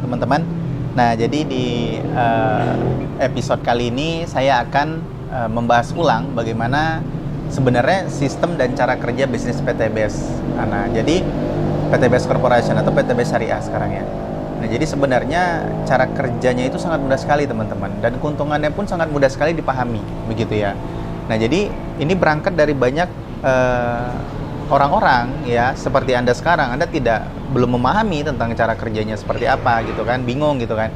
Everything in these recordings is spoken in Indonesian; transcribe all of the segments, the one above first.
teman-teman. Nah, jadi di episode kali ini saya akan membahas ulang bagaimana sebenarnya sistem dan cara kerja bisnis PTBS. Nah, jadi PTBS Corporation atau PTBS Syariah sekarang ya. Nah, jadi sebenarnya cara kerjanya itu sangat mudah sekali teman-teman, dan keuntungannya pun sangat mudah sekali dipahami, begitu ya. Nah, jadi ini berangkat dari banyak orang-orang ya, seperti Anda sekarang, Anda belum memahami tentang cara kerjanya seperti apa gitu kan, bingung gitu kan.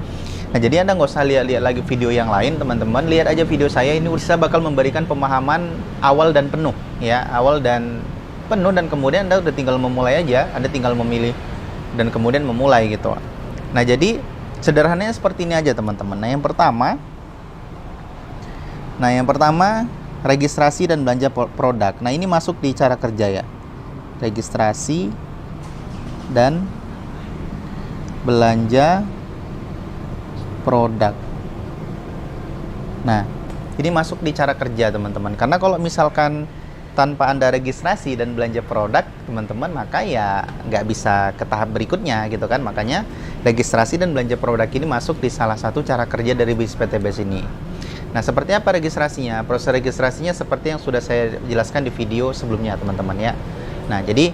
Nah, jadi Anda nggak usah lihat lagi video yang lain teman-teman, lihat aja video saya ini, bisa bakal memberikan pemahaman awal dan penuh ya, dan kemudian Anda udah tinggal memulai aja, Anda tinggal memilih dan kemudian memulai gitu. Nah, jadi sederhananya seperti ini aja teman-teman. Nah, yang pertama registrasi dan belanja produk. Nah, ini masuk di cara kerja ya. Registrasi dan belanja produk. Nah, ini masuk di cara kerja teman-teman. Karena kalau misalkan tanpa Anda registrasi dan belanja produk teman-teman, maka ya nggak bisa ke tahap berikutnya gitu kan. Makanya registrasi dan belanja produk ini masuk di salah satu cara kerja dari bisnis PTBS ini. Nah, seperti apa registrasinya? Proses registrasinya seperti yang sudah saya jelaskan di video sebelumnya teman-teman ya. Nah, jadi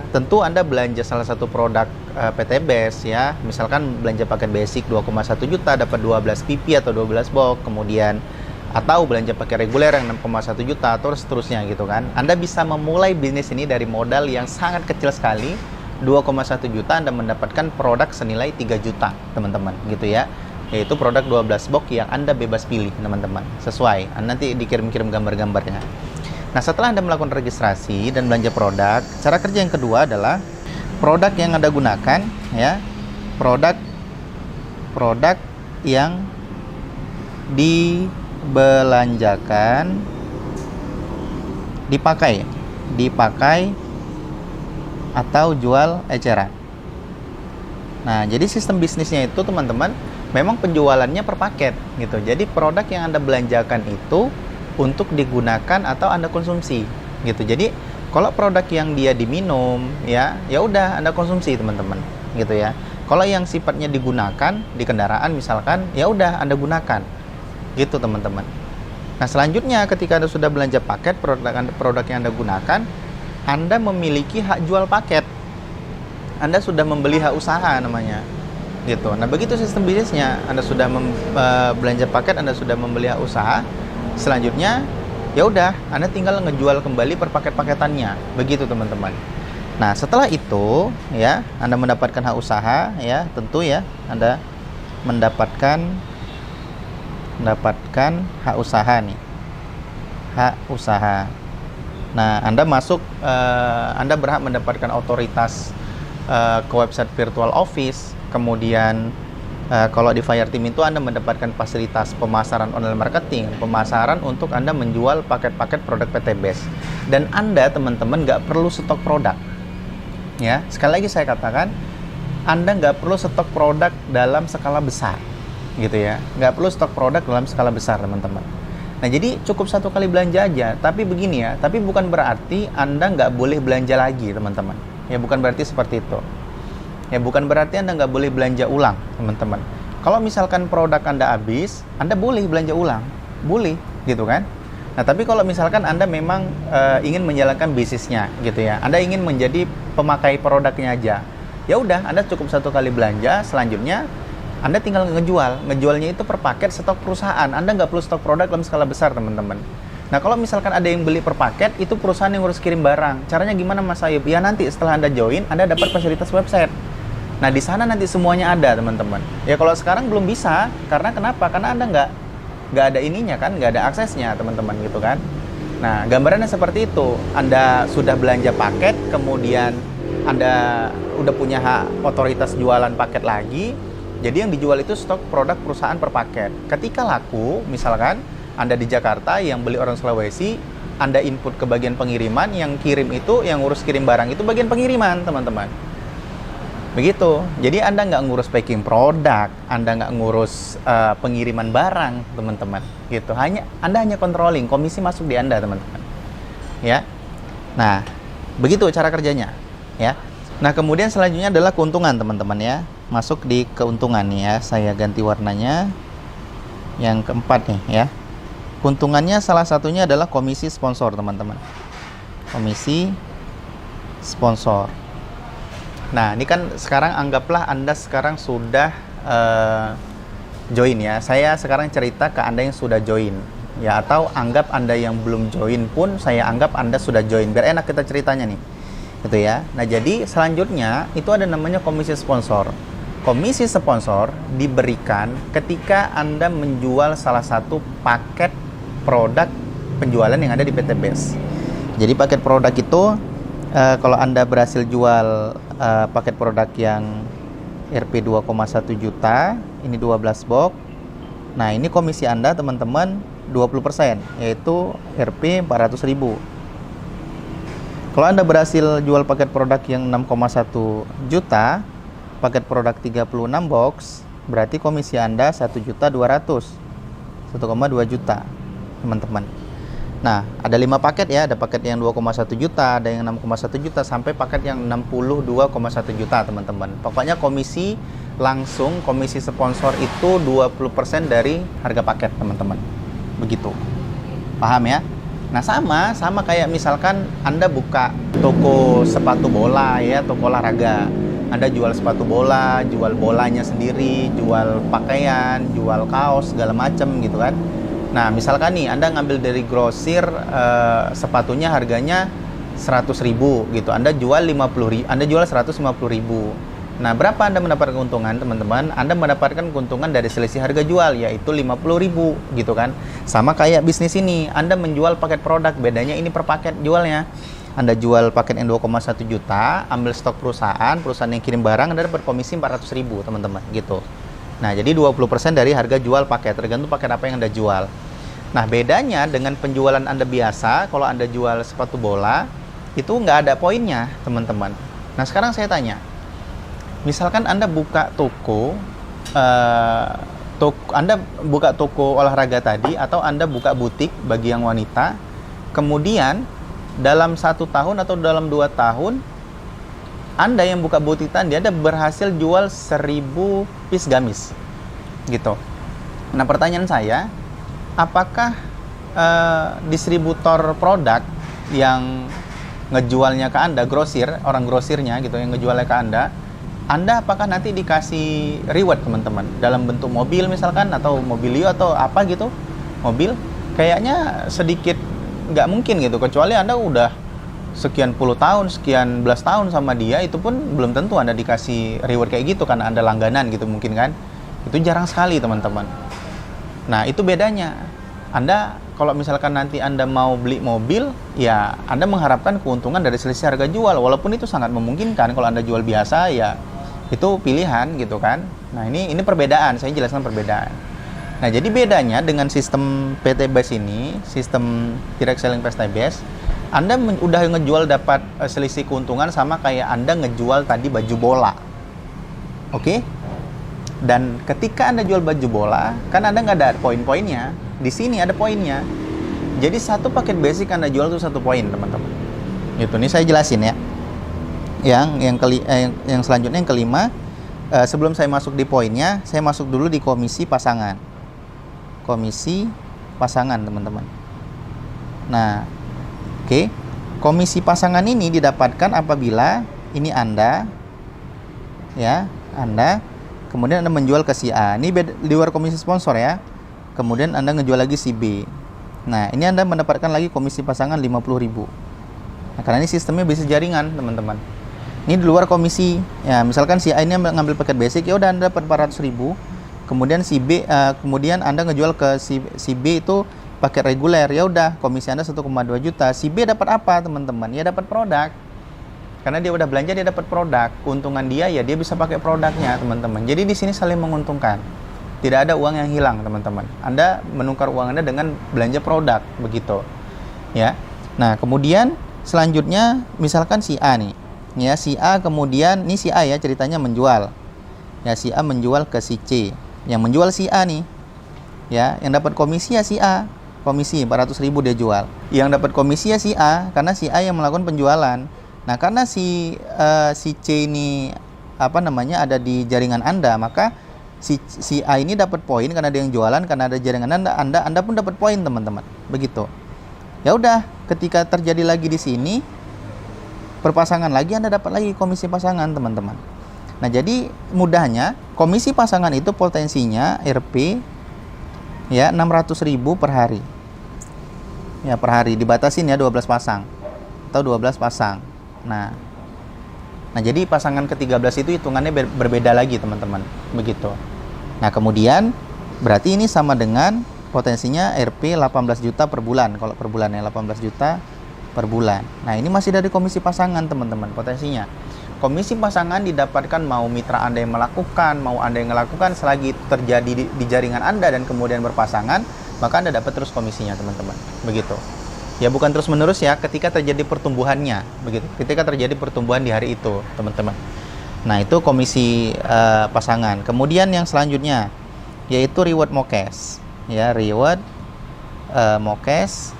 tentu Anda belanja salah satu produk PTBS ya, misalkan belanja paket basic 2,1 juta dapat 12 PP atau 12 box, kemudian atau belanja pakai reguler yang 6,1 juta atau seterusnya gitu kan. Anda bisa memulai bisnis ini dari modal yang sangat kecil sekali, 2,1 juta Anda mendapatkan produk senilai 3 juta teman-teman gitu ya, yaitu produk 12 box yang Anda bebas pilih teman-teman, sesuai nanti dikirim-kirim gambar-gambarnya. Nah, setelah Anda melakukan registrasi dan belanja produk, cara kerja yang kedua adalah produk yang Anda gunakan ya, produk yang dibelanjakan, dipakai atau jual eceran. Nah, jadi sistem bisnisnya itu teman-teman memang penjualannya per paket gitu. Jadi produk yang Anda belanjakan itu untuk digunakan atau Anda konsumsi gitu. Jadi kalau produk yang dia diminum ya udah Anda konsumsi teman-teman gitu ya. Kalau yang sifatnya digunakan di kendaraan misalkan, ya udah Anda gunakan gitu teman-teman. Nah, selanjutnya ketika Anda sudah belanja paket produk yang Anda gunakan, Anda memiliki hak jual paket. Anda sudah membeli hak usaha namanya gitu. Nah, begitu sistem bisnisnya. Anda sudah belanja paket, Anda sudah membeli hak usaha. Selanjutnya ya udah Anda tinggal ngejual kembali per paket-paketannya, begitu teman-teman. Nah, setelah itu ya Anda mendapatkan hak usaha ya, tentu ya Anda mendapatkan hak usaha nih, hak usaha. Nah, Anda Anda berhak mendapatkan otoritas ke website virtual office. Kemudian kalau di Fireteam itu Anda mendapatkan fasilitas pemasaran online marketing, pemasaran untuk Anda menjual paket-paket produk PTBS. Dan Anda teman-teman nggak perlu stok produk ya. Sekali lagi saya katakan, Anda nggak perlu stok produk dalam skala besar gitu ya, nggak perlu stok produk dalam skala besar teman-teman. Nah, jadi cukup satu kali belanja aja. Tapi begini ya, tapi bukan berarti Anda nggak boleh belanja lagi teman-teman ya, bukan berarti seperti itu ya, bukan berarti Anda nggak boleh belanja ulang teman-teman. Kalau misalkan produk Anda habis, Anda boleh belanja ulang, boleh gitu kan. Nah, tapi kalau misalkan Anda memang ingin menjalankan bisnisnya gitu ya, Anda ingin menjadi pemakai produknya aja, ya udah Anda cukup satu kali belanja. Selanjutnya Anda tinggal ngejualnya itu per paket stok perusahaan. Anda nggak perlu stok produk dalam skala besar teman-teman. Nah, kalau misalkan ada yang beli per paket, itu perusahaan yang harus kirim barang. Caranya gimana Mas Ayub? Ya nanti setelah Anda join, Anda dapat fasilitas website. Nah, di sana nanti semuanya ada teman-teman. Ya kalau sekarang belum bisa, karena kenapa? Karena Anda nggak ada ininya kan, nggak ada aksesnya teman-teman gitu kan. Nah, gambarannya seperti itu. Anda sudah belanja paket, kemudian Anda udah punya hak otoritas jualan paket lagi. Jadi yang dijual itu stok produk perusahaan per paket. Ketika laku, misalkan Anda di Jakarta, yang beli orang Sulawesi, Anda input ke bagian pengiriman, yang kirim itu, yang ngurus kirim barang itu bagian pengiriman teman-teman. Begitu. Jadi Anda nggak ngurus packing produk, Anda nggak ngurus pengiriman barang, teman-teman. Gitu. Anda hanya controlling, komisi masuk di Anda, teman-teman. Ya. Nah, begitu cara kerjanya, ya. Nah, kemudian selanjutnya adalah keuntungan, teman-teman ya. masuk di keuntungan nih ya. Saya ganti warnanya. Yang keempat nih ya. Keuntungannya salah satunya adalah komisi sponsor, teman-teman. Komisi sponsor. Nah, ini kan sekarang anggaplah Anda sekarang sudah join ya. Saya sekarang cerita ke Anda yang sudah join ya, atau anggap Anda yang belum join pun saya anggap Anda sudah join, biar enak kita ceritanya nih. Gitu ya. Nah, jadi selanjutnya itu ada namanya komisi sponsor. Komisi sponsor diberikan ketika Anda menjual salah satu paket produk penjualan yang ada di PT BES. Jadi paket produk itu kalau Anda berhasil jual paket produk yang Rp 2,1 juta, ini 12 box. Nah, ini komisi Anda teman-teman 20%, yaitu Rp 400.000. Kalau Anda berhasil jual paket produk yang 6,1 juta, paket produk 36 box, berarti komisi Anda 1.200.000, 1,2 juta, teman-teman. Nah, ada 5 paket ya, ada paket yang 2,1 juta, ada yang 6,1 juta, sampai paket yang 62,1 juta, teman-teman. Pokoknya komisi langsung, komisi sponsor itu 20% dari harga paket, teman-teman. Begitu. Paham ya? Nah, sama kayak misalkan Anda buka toko sepatu bola ya, toko olahraga. Anda jual sepatu bola, jual bolanya sendiri, jual pakaian, jual kaos, segala macam gitu kan. Nah, misalkan nih Anda ngambil dari grosir sepatunya harganya 100.000 gitu. Anda jual 50.000, Anda jual 150.000. Nah, berapa Anda mendapatkan keuntungan, teman-teman? Anda mendapatkan keuntungan dari selisih harga jual, yaitu 50.000 gitu kan. Sama kayak bisnis ini, Anda menjual paket produk, bedanya ini per paket jualnya. Anda jual paket yang 2,1 juta, ambil stok perusahaan yang kirim barang, Anda dapat komisi 400.000, teman-teman, gitu. Nah, jadi 20% dari harga jual paket, tergantung paket apa yang Anda jual. Nah, bedanya dengan penjualan Anda biasa, kalau Anda jual sepatu bola, itu nggak ada poinnya, teman-teman. Nah, sekarang saya tanya, misalkan Anda buka toko, Anda buka toko olahraga tadi, atau Anda buka butik bagi yang wanita, kemudian dalam 1 tahun atau dalam 2 tahun, Anda yang buka butik tadi, Anda berhasil jual 1.000 piece gamis, gitu. Nah, pertanyaan saya, apakah distributor produk yang ngejualnya ke Anda, grosir, orang grosirnya gitu, yang ngejualnya ke Anda apakah nanti dikasih reward, teman-teman, dalam bentuk mobil misalkan, atau mobilio, atau apa gitu, mobil? Kayaknya sedikit nggak mungkin gitu, kecuali Anda udah sekian puluh tahun, sekian belas tahun sama dia, itu pun belum tentu Anda dikasih reward kayak gitu, karena Anda langganan gitu mungkin kan. Itu jarang sekali, teman-teman. Nah, itu bedanya. Anda kalau misalkan nanti Anda mau beli mobil, ya Anda mengharapkan keuntungan dari selisih harga jual, walaupun itu sangat memungkinkan. Kalau Anda jual biasa, ya itu pilihan gitu kan. Nah, ini perbedaan, saya jelaskan perbedaan. Nah, jadi bedanya dengan sistem PT BES ini, sistem direct selling PT BES, Anda udah ngejual dapat selisih keuntungan sama kayak Anda ngejual tadi baju bola. Oke? Dan ketika Anda jual baju bola, kan Anda nggak ada poin-poinnya. Di sini ada poinnya. Jadi satu paket basic Anda jual itu 1 poin, teman-teman. Itu nih saya jelasin ya. Yang selanjutnya yang kelima, sebelum saya masuk di poinnya, saya masuk dulu di komisi pasangan. Komisi pasangan, teman-teman. Nah, oke. Komisi pasangan ini didapatkan apabila ini Anda ya, Anda kemudian Anda menjual ke si A. Ini di luar komisi sponsor ya. Kemudian Anda ngejual lagi si B. Nah, ini Anda mendapatkan lagi komisi pasangan 50.000. Nah, karena ini sistemnya bisnis jaringan, teman-teman. Ini di luar komisi. Ya, misalkan si A ini ngambil paket basic, ya udah Anda dapat 400.000. Kemudian si B, kemudian Anda ngejual ke si B itu paket reguler, ya udah komisi Anda 1,2 juta. Si B dapat apa, teman-teman? Ya dapat produk. Karena dia udah belanja, dia dapat produk. Keuntungan dia ya dia bisa pakai produknya, teman-teman. Jadi di sini saling menguntungkan. Tidak ada uang yang hilang, teman-teman. Anda menukar uang Anda dengan belanja produk, begitu. Ya. Nah, kemudian selanjutnya misalkan si A nih. Ya, si A kemudian ini si A ya ceritanya menjual. Ya, si A menjual ke si C. Yang menjual si A nih. Ya, yang dapat komisi ya si A. Komisi 400.000 dia jual. Yang dapat komisi ya si A, karena si A yang melakukan penjualan. Nah, karena si C ini ada di jaringan Anda, maka si A ini dapat poin karena dia yang jualan, karena ada jaringan Anda pun dapat poin, teman-teman. Begitu. Ya udah, ketika terjadi lagi di sini perpasangan lagi, Anda dapat lagi komisi pasangan, teman-teman. Nah, jadi mudahnya komisi pasangan itu potensinya Rp ya 600.000 per hari. Ya, per hari dibatasin ya 12 pasang atau 12 pasang. Nah, jadi pasangan ke-13 itu hitungannya berbeda lagi, teman-teman. Begitu. Nah, kemudian berarti ini sama dengan potensinya Rp 18 juta per bulan. Kalau per bulan ya 18 juta per bulan. Nah, ini masih dari komisi pasangan, teman-teman, potensinya. Komisi pasangan didapatkan mau mitra Anda yang melakukan, mau Anda yang melakukan, selagi itu terjadi di jaringan Anda dan kemudian berpasangan, maka Anda dapat terus komisinya, teman-teman. Begitu. Ya, bukan terus-menerus ya, ketika terjadi pertumbuhannya, begitu. Ketika terjadi pertumbuhan di hari itu, teman-teman. Nah, itu komisi pasangan. Kemudian yang selanjutnya yaitu reward mokes. Ya, reward mokes.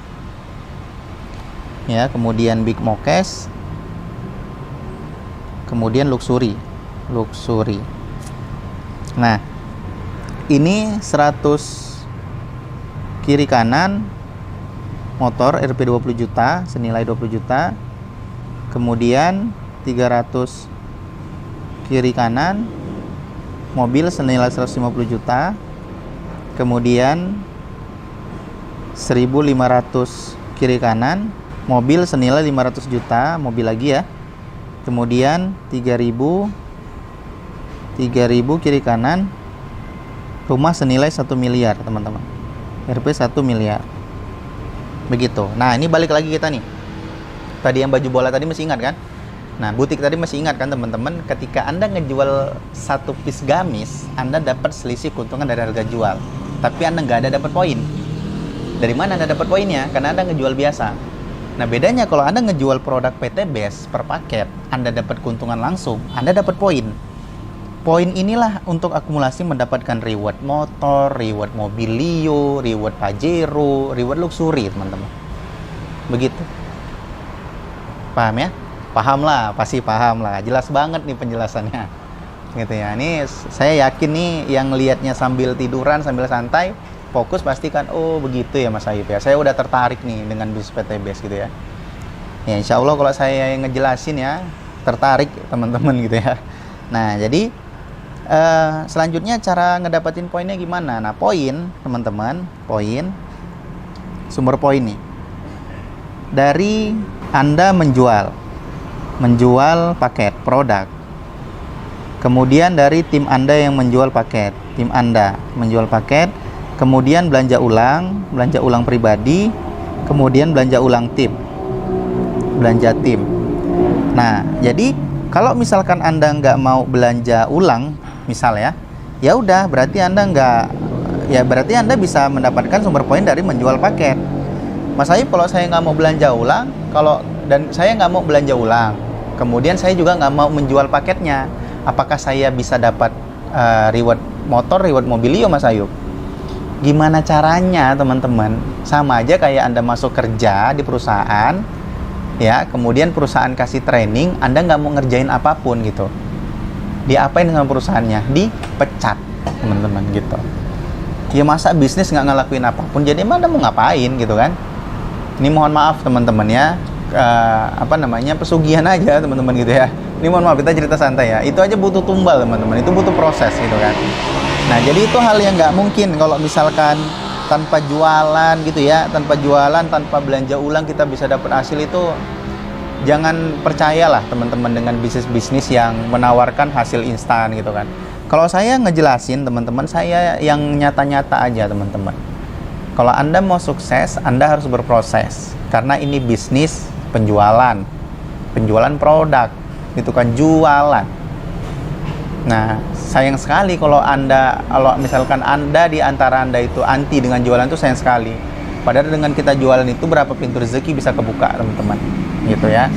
Ya, kemudian big mokes. Kemudian luxury. Nah, ini 100 kiri kanan motor Rp 20 juta senilai 20 juta. Kemudian 300 kiri kanan mobil senilai 150 juta. Kemudian 1.500 kiri kanan mobil senilai 500 juta, mobil lagi ya. Kemudian 3.000 kiri kanan rumah senilai 1 miliar, teman-teman. Rp 1 miliar. Begitu. Nah, ini balik lagi kita nih. Tadi yang baju bola tadi masih ingat kan? Nah, butik tadi masih ingat kan, teman-teman? Ketika Anda ngejual satu piece gamis, Anda dapat selisih keuntungan dari harga jual. Tapi Anda nggak ada dapat poin. Dari mana Anda dapat poinnya? Karena Anda ngejual biasa. Nah, bedanya kalau Anda ngejual produk PT Best per paket, Anda dapat keuntungan langsung, Anda dapat poin. Poin inilah untuk akumulasi mendapatkan reward motor, reward mobilio, reward Pajero, reward luxury, teman-teman. Begitu. Paham ya? Paham lah, pasti paham lah. Jelas banget nih penjelasannya. Gitu ya. Ini saya yakin nih yang lihatnya sambil tiduran, sambil santai, fokus pasti kan, oh begitu ya Mas Ayub ya. Saya udah tertarik nih dengan bisnis PT Best gitu ya. Ya, insya Allah kalau saya yang ngejelasin ya, tertarik teman-teman gitu ya. Nah, jadi selanjutnya cara ngedapatin poinnya gimana? Nah, poin teman-teman, poin sumber poin nih dari Anda menjual paket produk, kemudian dari tim Anda yang menjual paket, tim Anda menjual paket, kemudian belanja ulang pribadi, kemudian belanja ulang belanja tim. Nah, jadi kalau misalkan Anda nggak mau belanja ulang, misal ya udah, berarti Anda bisa mendapatkan sumber poin dari menjual paket. Mas Ayub, kalau saya nggak mau belanja ulang, saya nggak mau belanja ulang, kemudian saya juga nggak mau menjual paketnya, apakah saya bisa dapat reward motor, reward mobilio, Mas Ayub? Gimana caranya, teman-teman? Sama aja kayak Anda masuk kerja di perusahaan, ya, kemudian perusahaan kasih training, Anda nggak mau ngerjain apapun gitu. Diapain sama perusahaannya? Dipecat, teman-teman, gitu. Ya, masa bisnis nggak ngelakuin apapun, jadi Anda mau ngapain gitu kan? Ini mohon maaf teman-teman ya, pesugihan aja teman-teman gitu ya. Ini mohon maaf, kita cerita santai ya. Itu aja butuh tumbal, teman-teman. Itu butuh proses gitu kan. Nah, jadi itu hal yang nggak mungkin kalau misalkan tanpa jualan gitu ya, tanpa belanja ulang kita bisa dapat hasil itu. Jangan percayalah teman-teman dengan bisnis-bisnis yang menawarkan hasil instan gitu kan. Kalau saya ngejelasin teman-teman, saya yang nyata-nyata aja teman-teman. Kalau Anda mau sukses, Anda harus berproses. Karena ini bisnis penjualan produk, itu kan jualan. Nah, sayang sekali kalau misalkan Anda di antara Anda itu anti dengan jualan, itu sayang sekali. Padahal dengan kita jualan itu berapa pintu rezeki bisa kebuka, teman-teman. Gitu ya.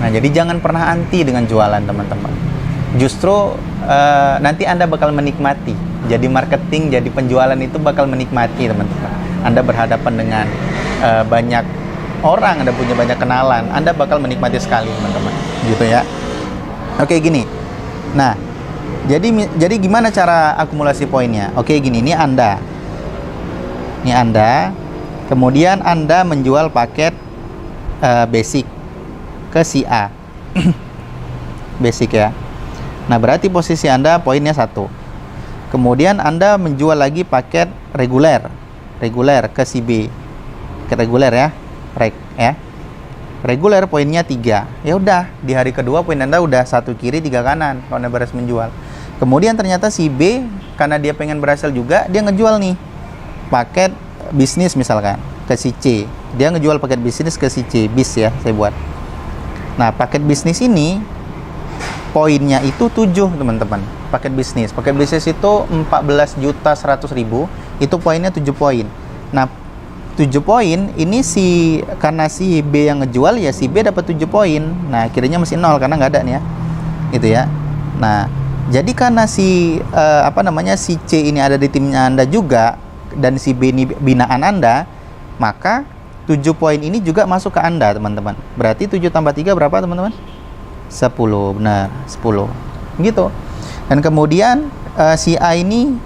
Nah, jadi jangan pernah anti dengan jualan, teman-teman. Justru nanti Anda bakal menikmati. Jadi marketing, jadi penjualan itu bakal menikmati, teman-teman. Anda berhadapan dengan banyak orang, Anda punya banyak kenalan, Anda bakal menikmati sekali, teman-teman. Gitu ya. Oke, gini. Nah, jadi gimana cara akumulasi poinnya? Oke, gini, ini Anda. Kemudian Anda menjual paket basic ke si A. Basic ya. Nah, berarti posisi Anda poinnya 1. Kemudian Anda menjual lagi paket reguler ke si B. Paket reguler ya. Reguler poinnya 3. Ya udah, di hari kedua poin Anda udah 1 kiri 3 kanan kalau Anda berhasil menjual. Kemudian ternyata si B karena dia pengen berhasil juga, dia ngejual nih paket bisnis misalkan ke si C. Dia ngejual paket bisnis ke si C, bis ya saya buat. Nah, paket bisnis ini poinnya itu 7, teman-teman. Paket bisnis itu 14.100.000, itu poinnya 7 poin. Nah, 7 poin ini karena si B yang ngejual, ya si B dapat 7 poin. Nah, akhirnya masih 0 karena nggak ada nih ya. Gitu ya. Nah, jadi karena si C ini ada di timnya Anda juga, dan si B ini binaan Anda, maka 7 poin ini juga masuk ke Anda, teman-teman. Berarti 7 tambah 3 berapa, teman-teman? 10, benar, 10. Gitu. Dan kemudian si A ini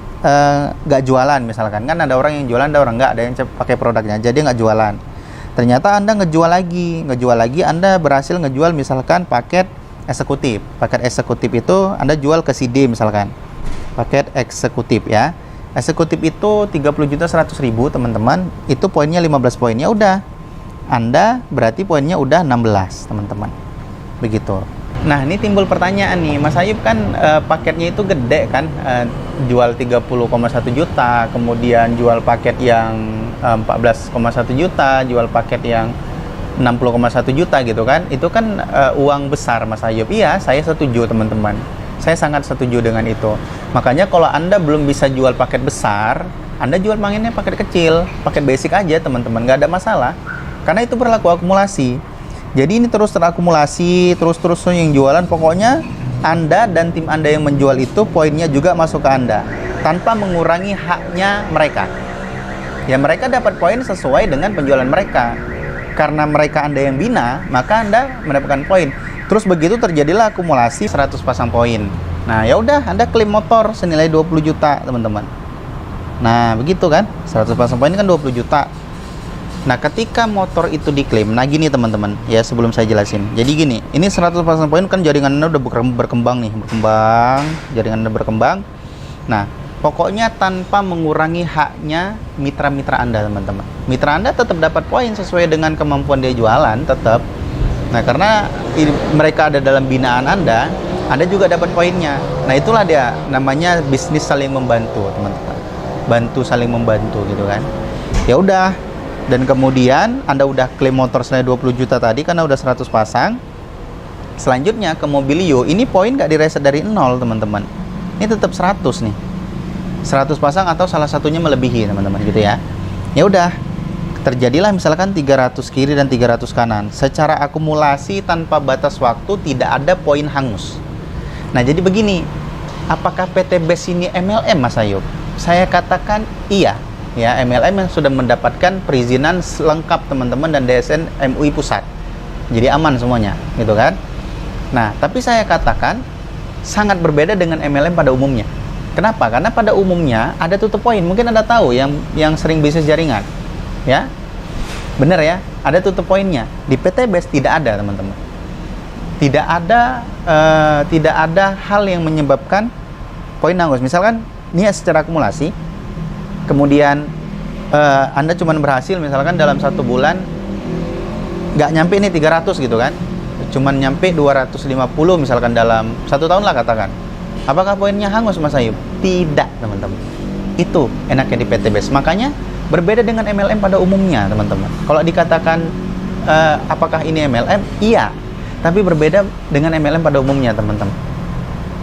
nggak jualan misalkan. Kan ada orang yang jualan, ada orang nggak, ada yang pakai produknya, jadi nggak jualan. Ternyata Anda ngejual lagi, Anda berhasil ngejual misalkan paket eksekutif. Paket eksekutif itu Anda jual ke si D misalkan. Paket eksekutif ya. Eksekutif itu 30.100.000, teman-teman. Itu poinnya 15 poin. Ya udah. Anda berarti poinnya udah 16, teman-teman. Begitu. Nah, ini timbul pertanyaan nih. Mas Ayub kan paketnya itu gede kan. Jual 30,1 juta, kemudian jual paket yang 14,1 juta, jual paket yang 60,1 juta gitu kan. Itu kan uang besar, Mas Ayub. Iya, saya setuju, teman-teman. Saya sangat setuju dengan itu. Makanya kalau Anda belum bisa jual paket besar, Anda jual manginnya paket kecil, paket basic aja, teman-teman, nggak ada masalah. Karena itu berlaku akumulasi. Jadi ini terus terakumulasi, terus yang jualan, pokoknya Anda dan tim Anda yang menjual itu poinnya juga masuk ke Anda, tanpa mengurangi haknya mereka. Ya, mereka dapat poin sesuai dengan penjualan mereka. Karena mereka Anda yang bina, maka Anda mendapatkan poin. Terus begitu terjadilah akumulasi 100 pasang poin. Nah, ya udah, Anda klaim motor senilai 20 juta, teman-teman. Nah, begitu kan? 100 pasang poin kan 20 juta. Nah, ketika motor itu diklaim, nah gini teman-teman, ya sebelum saya jelasin. Jadi gini, ini 100 pasang poin kan jaringan Anda udah berkembang nih, jaringan Anda berkembang. Nah, pokoknya tanpa mengurangi haknya mitra-mitra Anda, teman-teman. Mitra Anda tetap dapat poin sesuai dengan kemampuan dia jualan, tetap. Nah, karena mereka ada dalam binaan Anda juga dapat poinnya. Nah, itulah dia namanya bisnis saling membantu, teman-teman. Bantu saling membantu gitu kan. Ya udah. Dan kemudian Anda udah klaim motor senilai 20 juta tadi karena udah 100 pasang. Selanjutnya ke Mobilio, ini poin nggak direset dari 0, teman-teman. Ini tetap 100 nih. 100 pasang atau salah satunya melebihi, teman-teman, gitu ya. Ya udah. Terjadilah misalkan 300 kiri dan 300 kanan. Secara akumulasi tanpa batas waktu tidak ada poin hangus. Nah, jadi begini. Apakah PT BES ini MLM, Mas Ayub? Saya katakan iya. Ya, MLM yang sudah mendapatkan perizinan lengkap, teman-teman, dan DSN MUI Pusat. Jadi aman semuanya, gitu kan? Nah, tapi saya katakan sangat berbeda dengan MLM pada umumnya. Kenapa? Karena pada umumnya ada tutup poin. Mungkin Anda tahu yang sering bisnis jaringan. Ya, benar ya, ada tutup poinnya. Di PT BES tidak ada, teman-teman. Tidak ada hal yang menyebabkan poin hangus. Misalkan ini secara akumulasi, kemudian Anda cuma berhasil misalkan dalam 1 bulan nggak nyampe nih 300 gitu kan, cuman nyampe 250 misalkan dalam 1 tahun lah katakan. Apakah poinnya hangus, Mas Ayub? Tidak, teman-teman. Itu enaknya di PT BES. Makanya berbeda dengan MLM pada umumnya, teman-teman. Kalau dikatakan apakah ini MLM? Iya, tapi berbeda dengan MLM pada umumnya, teman-teman.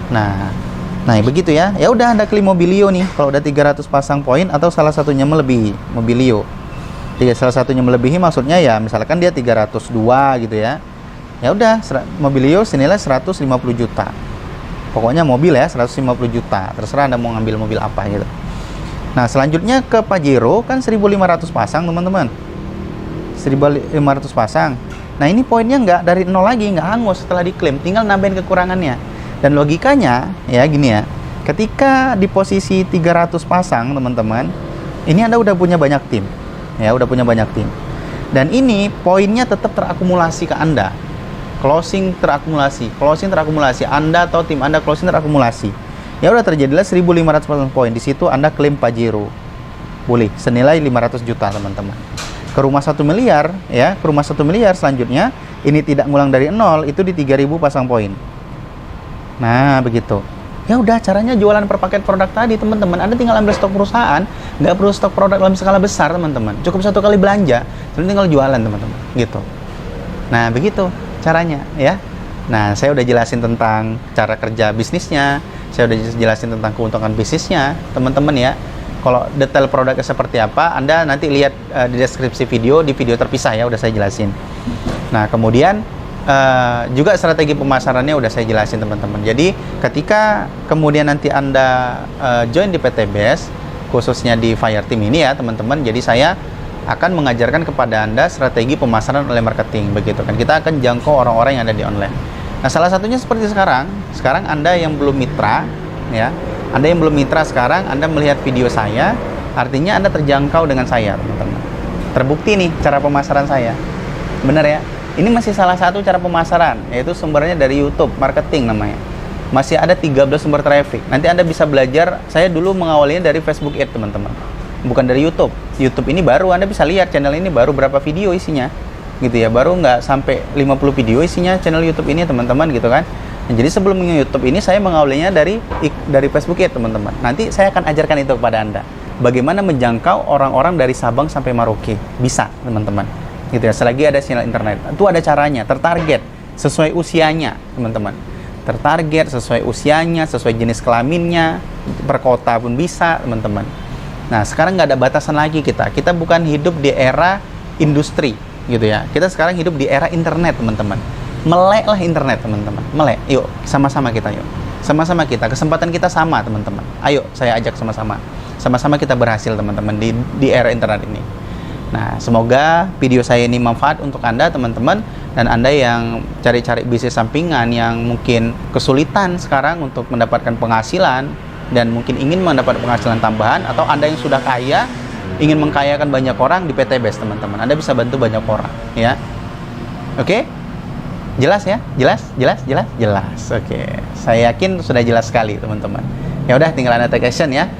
Nah, begitu ya. Ya udah, Anda klaim Mobilio nih. Kalau udah 300 pasang poin atau salah satunya melebihi Mobilio. Salah satunya melebihi maksudnya ya misalkan dia 302 gitu ya. Ya udah, Mobilio senilai 150 juta. Pokoknya mobil ya 150 juta. Terserah Anda mau ngambil mobil apa gitu. Nah, selanjutnya ke Pajero kan 1.500 pasang, teman-teman. 1.500 pasang. Nah, ini poinnya nggak dari 0 lagi, nggak hangus setelah diklaim, tinggal nambahin kekurangannya. Dan logikanya ya gini ya, ketika di posisi 300 pasang teman-teman, ini Anda udah punya banyak tim. Ya, udah punya banyak tim. Dan ini poinnya tetap terakumulasi ke Anda. Closing terakumulasi. Anda atau tim Anda closing terakumulasi. Ya udah terjadilah 1.500 poin. Di situ Anda klaim Pajero. Boleh, senilai 500 juta teman-teman. Ke rumah 1 miliar, ya, ke rumah 1 miliar selanjutnya, ini tidak ngulang dari nol, itu di 3.000 pasang poin. Nah, begitu. Ya udah, caranya jualan per paket produk tadi, teman-teman. Anda tinggal ambil stok perusahaan, nggak perlu stok produk dalam skala besar, teman-teman. Cukup 1 kali belanja, terus tinggal jualan, teman-teman. Gitu. Nah, begitu caranya, ya. Nah, saya udah jelasin tentang cara kerja bisnisnya, saya udah jelasin tentang keuntungan bisnisnya, teman-teman ya. Kalau detail produknya seperti apa, Anda nanti lihat di deskripsi video, di video terpisah ya, udah saya jelasin. Nah, kemudian juga strategi pemasarannya udah saya jelasin teman-teman. Jadi ketika kemudian nanti Anda join di PTBS, khususnya di Fire Team ini ya teman-teman, jadi saya akan mengajarkan kepada Anda strategi pemasaran online marketing, begitu kan. Kita akan jangkau orang-orang yang ada di online. Nah, salah satunya seperti sekarang Anda yang belum mitra ya, Anda yang belum mitra sekarang, Anda melihat video saya, artinya Anda terjangkau dengan saya, teman-teman. Terbukti nih cara pemasaran saya. Bener ya? Ini masih salah satu cara pemasaran, yaitu sumbernya dari YouTube, marketing namanya. Masih ada 13 sumber traffic. Nanti Anda bisa belajar, saya dulu mengawalinya dari Facebook Ads, teman-teman. Bukan dari YouTube. YouTube ini baru, Anda bisa lihat channel ini baru berapa video isinya. Gitu ya, baru nggak sampai 50 video isinya channel YouTube ini, teman-teman, gitu kan. Nah, jadi sebelum YouTube ini saya mengawalinya dari Facebook ya teman-teman. Nanti saya akan ajarkan itu kepada Anda. Bagaimana menjangkau orang-orang dari Sabang sampai Merauke. Bisa teman-teman. Gitu ya. Selagi ada sinyal internet. Itu ada caranya, tertarget sesuai usianya teman-teman. Tertarget sesuai usianya, sesuai jenis kelaminnya, per kota pun bisa teman-teman. Nah sekarang nggak ada batasan lagi kita. Kita bukan hidup di era industri gitu ya. Kita sekarang hidup di era internet teman-teman. Meleklah internet teman-teman, melek. Yuk sama-sama kita yuk, sama-sama kita, kesempatan kita sama teman-teman. Ayo saya ajak sama-sama kita berhasil teman-teman di era internet ini. Nah semoga video saya ini manfaat untuk Anda teman-teman, dan Anda yang cari-cari bisnis sampingan yang mungkin kesulitan sekarang untuk mendapatkan penghasilan dan mungkin ingin mendapat penghasilan tambahan, atau Anda yang sudah kaya ingin mengkayakan banyak orang di PTBS teman-teman. Anda bisa bantu banyak orang ya. Oke? Jelas ya? Jelas. Oke. Saya yakin sudah jelas sekali teman-teman. Ya udah, tinggal Anda take action ya.